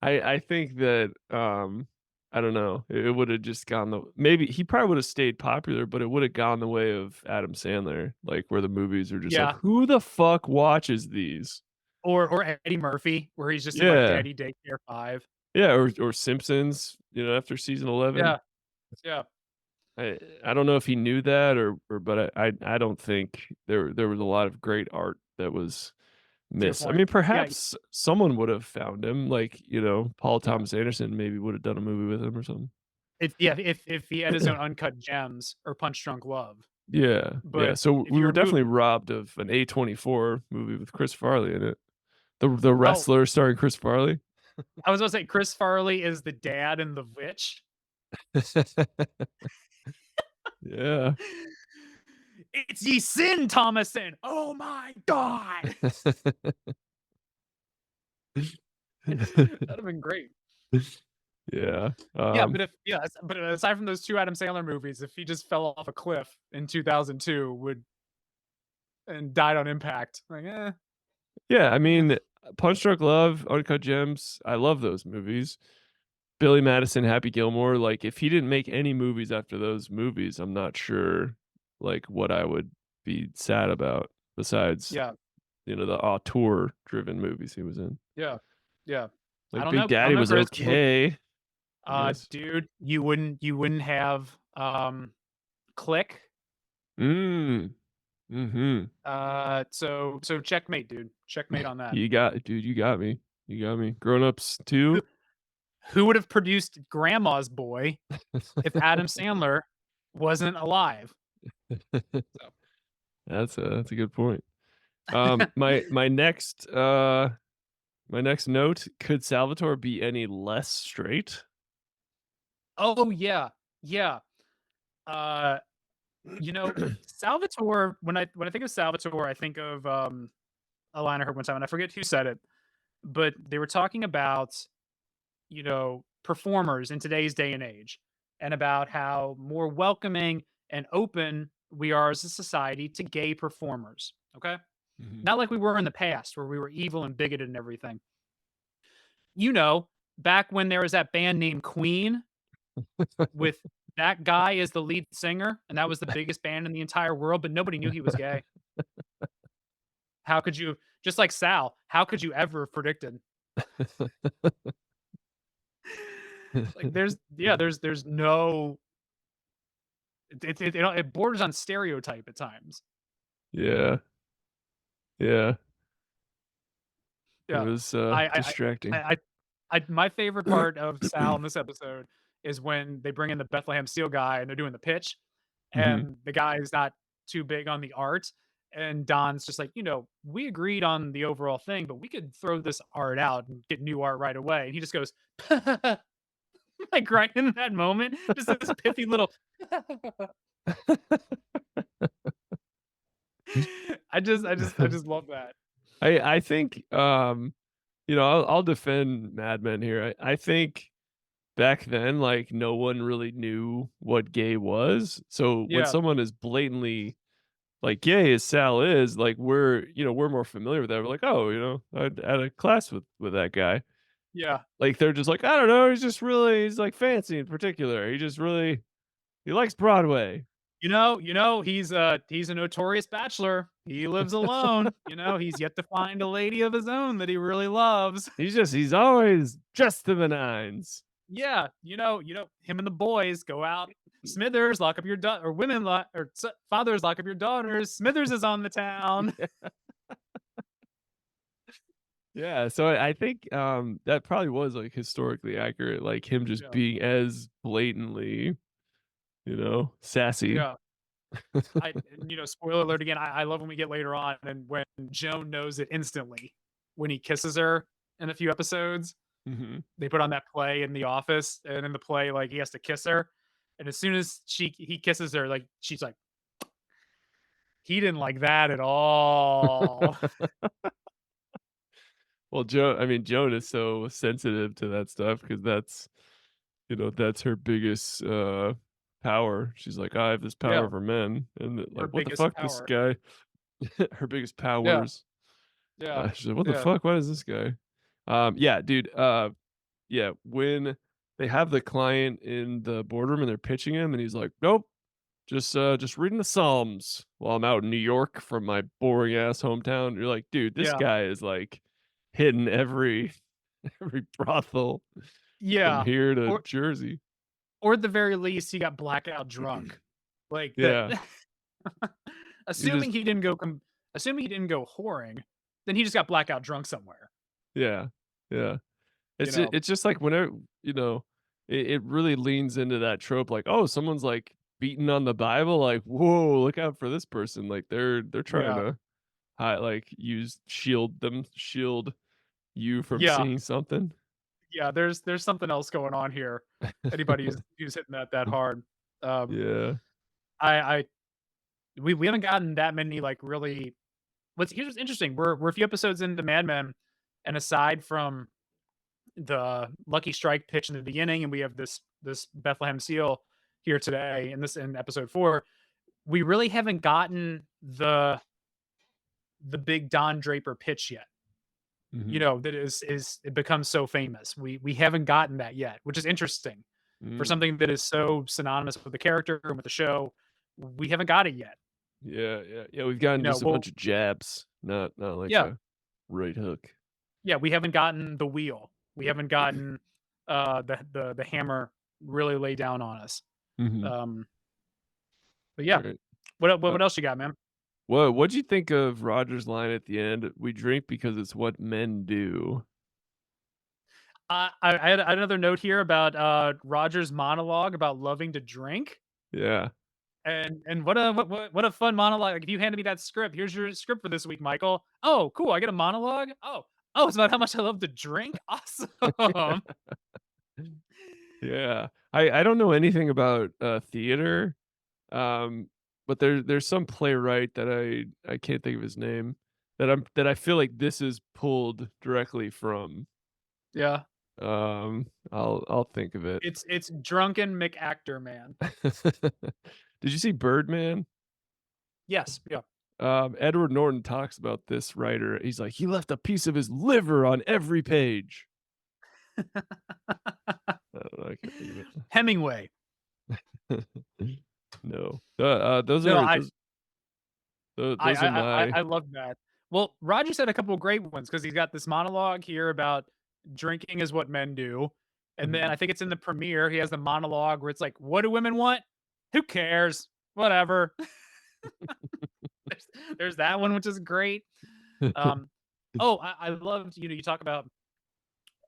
I think that, I don't know, it would've just gone the maybe he probably would've stayed popular, but it would've gone the way of Adam Sandler, like, where the movies are just like, Yeah. "Who the fuck watches these?" Or Eddie Murphy, where he's just in, like, Yeah. Daddy Daycare 5. Yeah, or Simpsons, after season 11. Yeah, yeah, I don't know if he knew that or but I don't think there was a lot of great art that was to your missed. I point. mean, Yeah, perhaps someone would have found him, like, Paul yeah. Thomas Anderson maybe would have done a movie with him or something. If he had his own Uncut Gems or Punch Drunk Love, Yeah, yeah, but so if we you were remove definitely robbed of an A24 movie with Chris Farley in it. The oh, Wrestler starring Chris Farley. I was gonna say Chris Farley is the dad in The Witch. Yeah. "It's ye sin, Thomason! Oh my god!" That'd have been great. Yeah, Yeah, but aside from those 2 Adam Sandler movies, if he just fell off a cliff in 2002 would and died on impact, like, yeah, I eh. mean, Punch Drunk Love, Uncut Gems, I love those movies. Billy Madison, Happy Gilmore, like, if he didn't make any movies after those movies, I'm not sure, like, what I would be sad about besides, Yeah, the auteur-driven movies he was in. yeah, yeah. Like, Big Daddy was Chris, but, okay, I guess. dude, you wouldn't have, Click, Mm, mhm. so checkmate, dude. Checkmate on that. You got me. You got me. Grown Ups Who 2? who would have produced Grandma's Boy if Adam Sandler wasn't alive? So, That's a good point. My next note, could Salvatore be any less straight? oh, yeah, yeah, uh, you know, Salvatore when I think of Salvatore, I think of, a line I heard one time, and I forget who said it, but they were talking about, performers in today's day and age, and about how more welcoming and open we are as a society to gay performers. Okay. Mhm. Not like we were in the past where we were evil and bigoted and everything. You know, back when there was that band named Queen with that guy as the lead singer, and that was the biggest band in the entire world, but nobody knew he was gay. How could you, just like Sal, how could you ever have predicted? Like there's no it borders on stereotype at times. Yeah, yeah. It Yeah. was, I I I distracting. I my favorite part of Sal in this episode is when they bring in the Bethlehem Steel guy and they're doing the pitch, Mhm. and the guy is not too big on the art, and Don's just like, "We agreed on the overall thing, but we could throw this art out and get new art right away." And he just goes, like, right in that moment, just this pithy little I just love that. I think, I'll defend Mad Men here. I think back then, like, no one really knew what gay was, so when Yeah, someone is blatantly, like, gay as Sal is, like, we're more familiar with that. We're like, "Oh, I had a class with that guy." yeah. Like, they're just like, "I don't know, he's, like, fancy in particular. He likes Broadway." He's a notorious bachelor. He lives alone. He's yet to find a lady of his own that he really loves. He's always dressed to the nines. Yeah, him and the boys go out. Smithers, lock up your daughter, or fathers, lock up your daughters. Smithers is on the town. Yeah, so I think, that probably was, like, historically accurate, like, him just Yeah, being as blatantly, sassy. yeah. Spoiler alert again. I love when we get later on and when Joan knows it instantly when he kisses her in a few episodes. Mhm. They put on that play in the office, and in the play, like, he has to kiss her, and as soon as he kisses her, like, she's like, "He didn't like that at all." Well, I mean, Joan is so sensitive to that stuff because that's, that's her biggest, power. She's like, "I have this power Yeah, over men," and her like, "What the biggest fuck, this power. guy?" Her biggest Yeah, powers. yeah, She's like, "What the yeah, fuck? What is this guy?" Yeah, dude, yeah, when they have the client in the boardroom and they're pitching him and he's like, "Nope, just reading the Psalms while I'm out in New York from my boring ass hometown." You're like, "Dude, this yeah, guy is like hitting every every brothel from yeah, here to or Jersey." or at the very least, he got blackout drunk. Like, that Yeah, he assuming just he didn't go assuming he didn't go whoring, then he just got blackout drunk somewhere, yeah, yeah. you know? It's just like whenever, it really leans into that trope, like, oh, someone's like beating on the Bible, like, whoa, look out for this person. Like they're trying Yeah, to like shield you from yeah, seeing something. yeah, there's something else going on here. Anybody who's hitting that hard. Um, Yeah. I we haven't gotten that many, like, really here's what's interesting, we're a few episodes into Mad Men, and aside from the Lucky Strike pitch in the beginning, and we have this Bethlehem Seal here today in episode 4, we really haven't gotten the big Don Draper pitch yet. You Mhm. know, that is it becomes so famous. We haven't gotten that yet, which is interesting for Mm. something that is so synonymous with the character and with the show. We haven't got it yet. Yeah, yeah, yeah. We've You gotten know, just a well, bunch of jabs, not like yeah, a right hook. yeah, we haven't gotten the wheel. We haven't gotten the hammer really lay down on us. Mhm. Um, but yeah, Right. what else you got, man? What'd you think of Roger's line at the end? "We drink because it's what men do." I had another note here about Roger's monologue about loving to drink. Yeah. And what a fun monologue. Like, if you handed me that script, here's your script for this week, Michael. Oh, cool. I get a monologue. Oh, it's about how much I love to drink. Awesome. Yeah. I don't know anything about, theater, um, but there's some playwright that I can't think of his name that I feel like this is pulled directly from. Yeah. I'll think of it. It's drunken McActor man. Did you see Birdman? Yes. Yeah. Edward Norton talks about this writer. He's like, "He left a piece of his liver on every page." I don't know, I can't think of Hemingway. it. No. Those No, are I I those are I I my I love that. Well, Roger said a couple of great ones because he's got this monologue here about drinking is what men do. And then Mhm. I think it's in the premiere, he has the monologue where it's like, what do women want? Who cares? Whatever. there's, there's that one, which is great. Um, oh, I loved, you talk about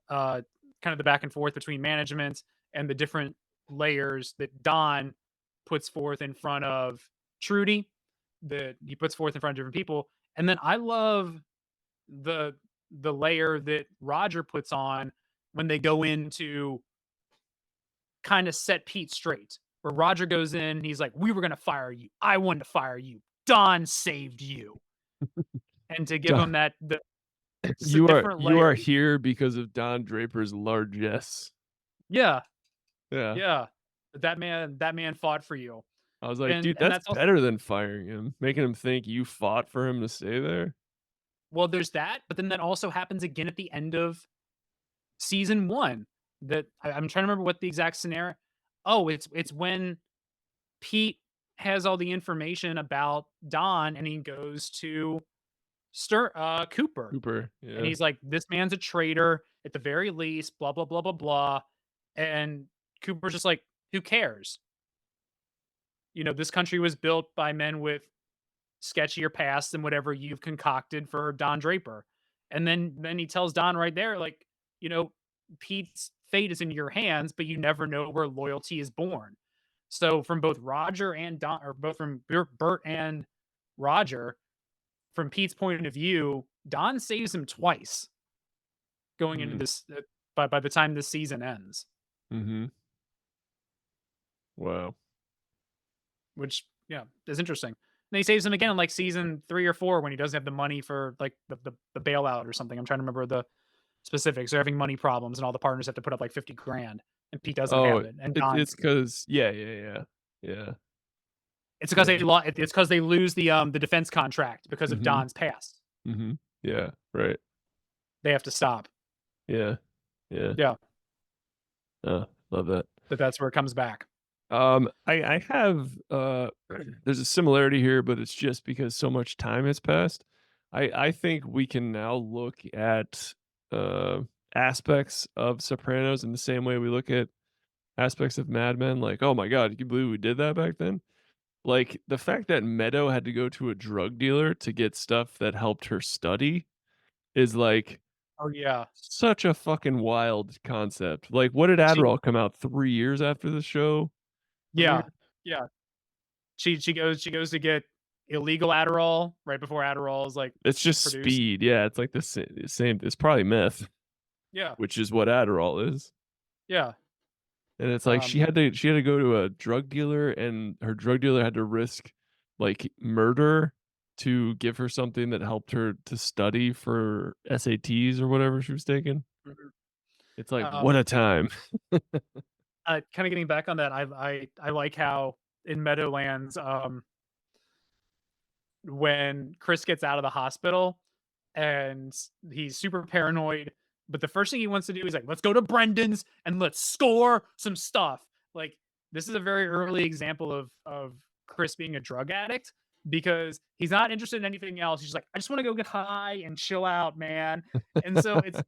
uh, kind of the back and forth between management and the different layers that Don puts forth in front of Trudy, that he puts forth in front of different people. And then I love the the layer that Roger puts on when they go into kind of set Pete straight. Where Roger goes in, he's like, "We were gonna fire you. I wanted to fire you. Don saved you." And to give Duh. him that the just a different You are layer. here because of Don Draper's largesse. Yeah, Yeah. yeah. That man fought for you. I was like, And "Dude, and that's that's also better than firing him, making him think you fought for him to stay there." well, there's that, but then that also happens again at the end of season 1. That I'm trying to remember what the exact scenario. Oh, it's when Pete has all the information about Don and he goes to Cooper. Cooper, And yeah. he's like, "This man's a traitor at the very least, blah blah blah blah blah." And Cooper's just like, "Who cares? This country was built by men with sketchier pasts than whatever you've concocted for Don Draper." And then he tells Don right there, like, you know, Pete's fate is in your hands, but you never know where loyalty is born. So from both Roger and Don, or both from Bert and Roger, from Pete's point of view, Don saves him twice. going into Mm, this by the time this season ends, mhm. Wow. which yeah, is interesting. And he saves him again in like season 3 or 4 when he doesn't have the money for like the bailout or something. I'm trying to remember the specifics. They're having money problems and all the partners have to put up like 50 grand and Pete doesn't Oh, have it and it's Don's because yeah, yeah, yeah. Yeah, it's because yeah. it's because they lose the defense contract because of Mhm, Don's past. mhm. Yeah, right. They have to stop. Yeah, yeah. Yeah, Love that. that's where it comes back. I have, there's a similarity here, but it's just because so much time has passed. I think we can now look at, uh, aspects of Sopranos in the same way we look at aspects of Mad Men, like, "Oh my god, can you believe we did that back then?" Like, the fact that Meadow had to go to a drug dealer to get stuff that helped her study is, like, Oh yeah. such a fucking wild concept. Like, what did She Adderall come out 3 years after the show yeah, premiered? yeah. She goes to get illegal Adderall right before Adderall is like It's just produced. speed, yeah, it's like the same it's probably meth, Yeah, which is what Adderall is, yeah. and it's like Um, she had to go to a drug dealer, and her drug dealer had to risk, like, murder to give her something that helped her to study for SATs or whatever she was taking. mhm. It's like, what um, a time. Kinda getting back on that, I like how in Meadowlands, when Chris gets out of the hospital and he's super paranoid, but the first thing he wants to do is like, let's go to Brendan's and let's score some stuff. Like this is a very early example of Chris being a drug addict because he's not interested in anything else. He's just like, I just want to go get high and chill out, man. And so it's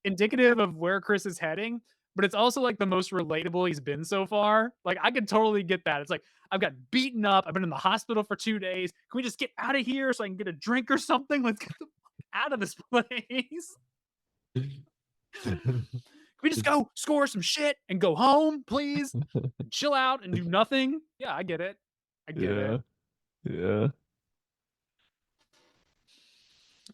indicative of where Chris is heading, but it's also like the most relatable he's been so far. Like I could totally get that. It's like I've got beaten up. I've been in the hospital for 2 days. Can we just get out of here so I can get a drink or something? Let's get the fuck out of this place. Can we just go score some shit and go home, please? And chill out and do nothing? Yeah, I get it. I get it. Yeah, yeah,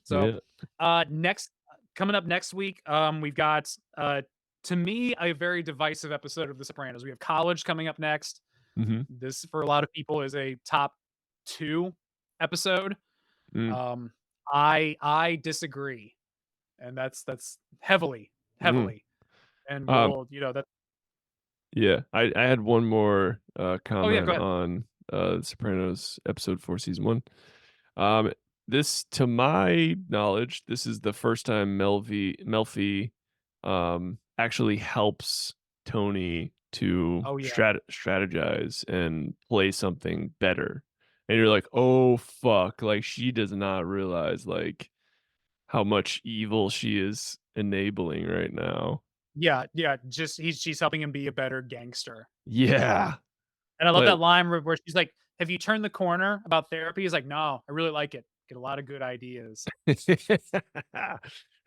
So, yeah, next coming up next week, we've got to me a very divisive episode of The Sopranos. We have College coming up next. mhm, This for a lot of people is a top 2 episode. mm, Um, I disagree, and that's heavily, mm. heavily, and Um, we'll that. yeah, I had one more, Oh yeah, go comment ahead. on, Sopranos episode 4, season 1. Um, this to my knowledge, this is the first time Melfi, actually helps Tony to Oh yeah, strategize and play something better. And you're like, "Oh, fuck," like, she does not realize, like, how much evil she is enabling right now. yeah, yeah. Just she's helping him be a better gangster, Yeah. and I love Like that line where she's like, "Have you turned the corner about therapy?" He's like, "No, I really like it. Get a lot of good ideas."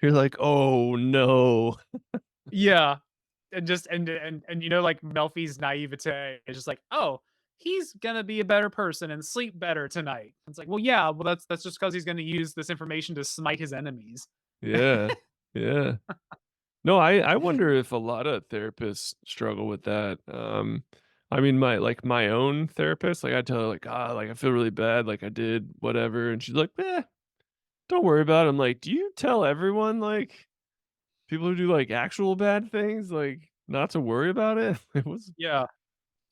you're like, "Oh, no." Yeah, and just and like Melfi's naivete is just like, "Oh, he's gonna be a better person and sleep better tonight." It's like, well, yeah, well, that's just because he's gonna use this information to smite his enemies. Yeah. Yeah. No, I wonder if a lot of therapists struggle with that. I mean, my own therapist, like, I tell her, like, "Ah, like, I feel really bad, like, I did whatever," and she's like, "Eh, don't worry about it." I'm like, "Do you tell everyone, like, people who do, like, actual bad things, like, not to worry about it?" It was Yeah,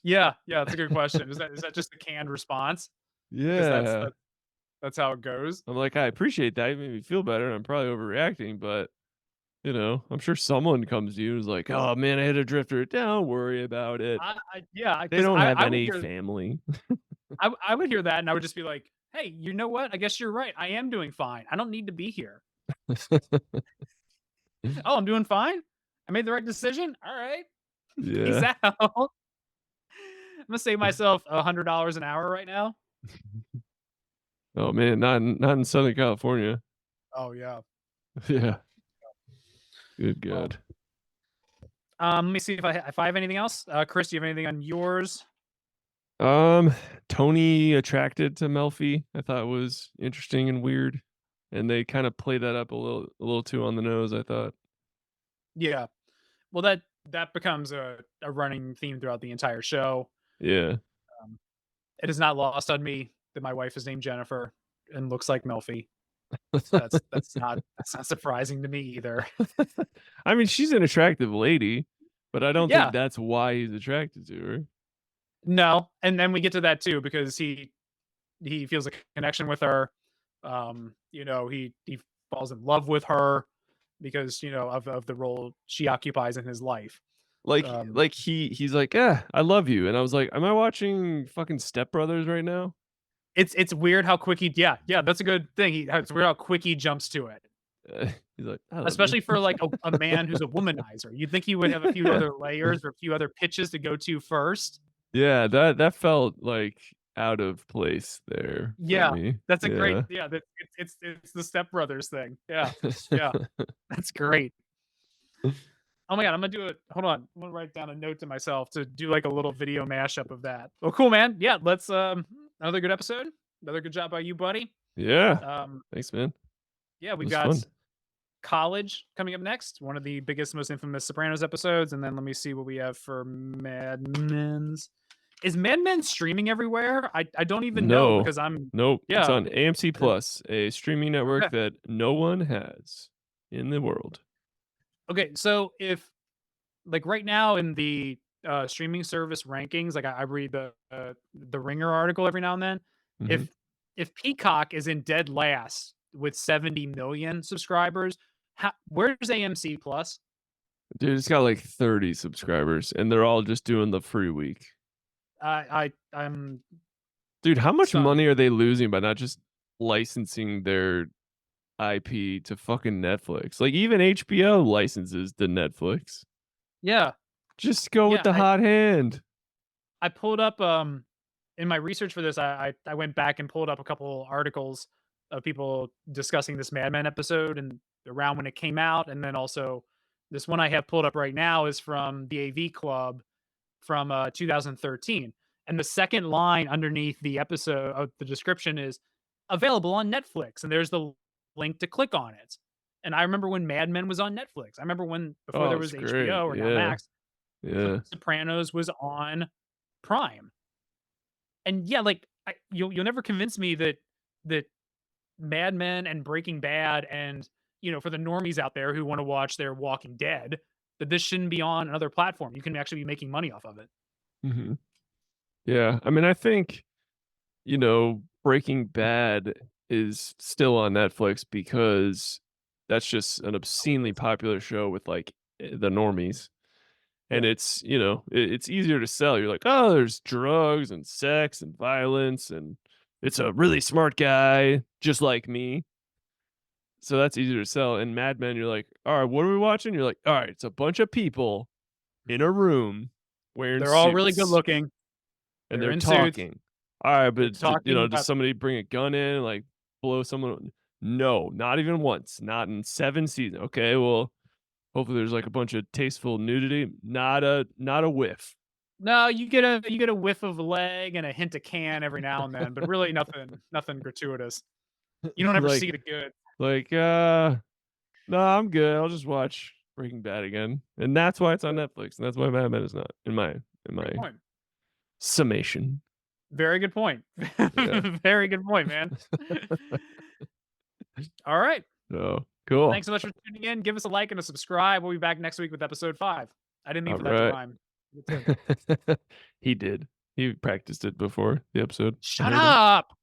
yeah, yeah. That's a good question. Is that just a canned response? Because Yeah. that's how it goes. I'm like, "I appreciate that, you made me feel better, and I'm probably overreacting, but, I'm sure someone comes to you and is like, 'Oh, man, I hit a drifter.' Don't worry about it. Yeah, They because don't have I would any hear family." I would hear that and I would just be like, hey, you know what? I guess you're right. I am doing fine. I don't need to be here. Oh, I'm doing fine. I made the right decision. All right, peace Yeah. out. I'm gonna save myself $100 an hour right now. Oh, man, not in Southern California. Oh yeah. Yeah. Good Well, god. let me see if I have anything else. Chris, do you have anything on yours? Um, Tony attracted to Melfi, I thought was interesting and weird, and they kinda played that up a little too on the nose, I thought. Yeah. Well, that becomes a running theme throughout the entire show. Yeah. Um, it is not lost on me that my wife is named Jennifer and looks like Melfi. So that's not surprising to me either. I mean, she's an attractive lady, but I don't think Yeah. that's why he's attracted to her. No, and then we get to that too because he feels a connection with her. He falls in love with her because, of the role she occupies in his life. Um, He's like, "Yeah, I love you," and I was like, "Am I watching fucking Step Brothers right now?" it's weird how quick he yeah, that's a good thing. It's weird how quick he jumps to it, He's like, "I love you." especially for like a man who's a womanizer. You'd think he would have a few other layers or a few other pitches to go to first. Yeah, that felt like out of place there for Yeah, me. that's a great Yeah. yeah. It's the Step Brothers thing. Yeah, yeah, that's great. Oh my god, I'm gonna do it. Hold on, I'm gonna write down a note to myself to do like a little video mashup of that. Well, cool, man. Yeah, let's another good episode. Another good job by you, buddy. Yeah. Um, Thanks, man. yeah, It we've was got fun. College coming up next, one of the biggest, most infamous Sopranos episodes, and then let me see what we have for Mad Men's. Is Mad Men streaming everywhere? I don't even know No. because I'm Nope. It's yeah. on AMC Plus, a streaming network Okay. that no one has in the world. Okay, so if like right now in the streaming service rankings, like I read the Ringer article every now and then. Mhm. If Peacock is in dead last with 70 million subscribers, where's AMC Plus? Dude, it's got like 30 subscribers, and they're all just doing the free week. I'm Dude, how much stunned. money are they losing by not just licensing their IP to fucking Netflix? Like, even HBO licenses to Netflix. Yeah, Just go with yeah. the hot hand. I pulled up in my research for this. I went back and pulled up a couple articles of people discussing this Mad Men episode and around when it came out, and then also this one I have pulled up right now is from the AV Club from 2013, and the second line underneath the episode of the description is available on Netflix, and there's the link to click on it. And I remember when Mad Men was on Netflix. I remember when before Oh, there it's was great. HBO or now Yeah. Max, Yeah. Sopranos was on Prime. And yeah, like you'll never convince me that Mad Men and Breaking Bad and for the normies out there who want to watch their Walking Dead, that this shouldn't be on another platform. You can actually be making money off of it. Mhm. Yeah. I mean, I think, Breaking Bad is still on Netflix because that's just an Probably obscenely is. popular show with, like, the normies. And Yeah. it's easier to sell. You're like, "Oh, there's drugs and sex and violence, and it's a really smart guy just like me." So that's easier to sell. And Mad Men, you're like, "All right, what are we watching?" You're like, "All right, it's a bunch of people in a room wearing They're all really good suits, looking. and They're they're in suits. talking." All right, They're but talking does about somebody bring a gun in and, like, blow someone? No, not even once. Not in 7 seasons. Okay, well, hopefully there's, like, a bunch of tasteful nudity. Not a whiff. no, you get a whiff of a leg and a hint of can every now and then, but really nothing gratuitous. You don't ever Like see the good. like, no, I'm good. I'll just watch Breaking Bad again. And that's why it's on Yeah, Netflix, and that's why Mad Men is not, in my good point. summation. Very good point. Yeah. Very good point, man. All right. So, Well, cool. thanks so much for tuning in. Give us a like and a subscribe. We'll be back next week with episode 5. I didn't mean for that to Alright. rhyme. It did. He did. He practiced it before the episode. I Shut heard him. up.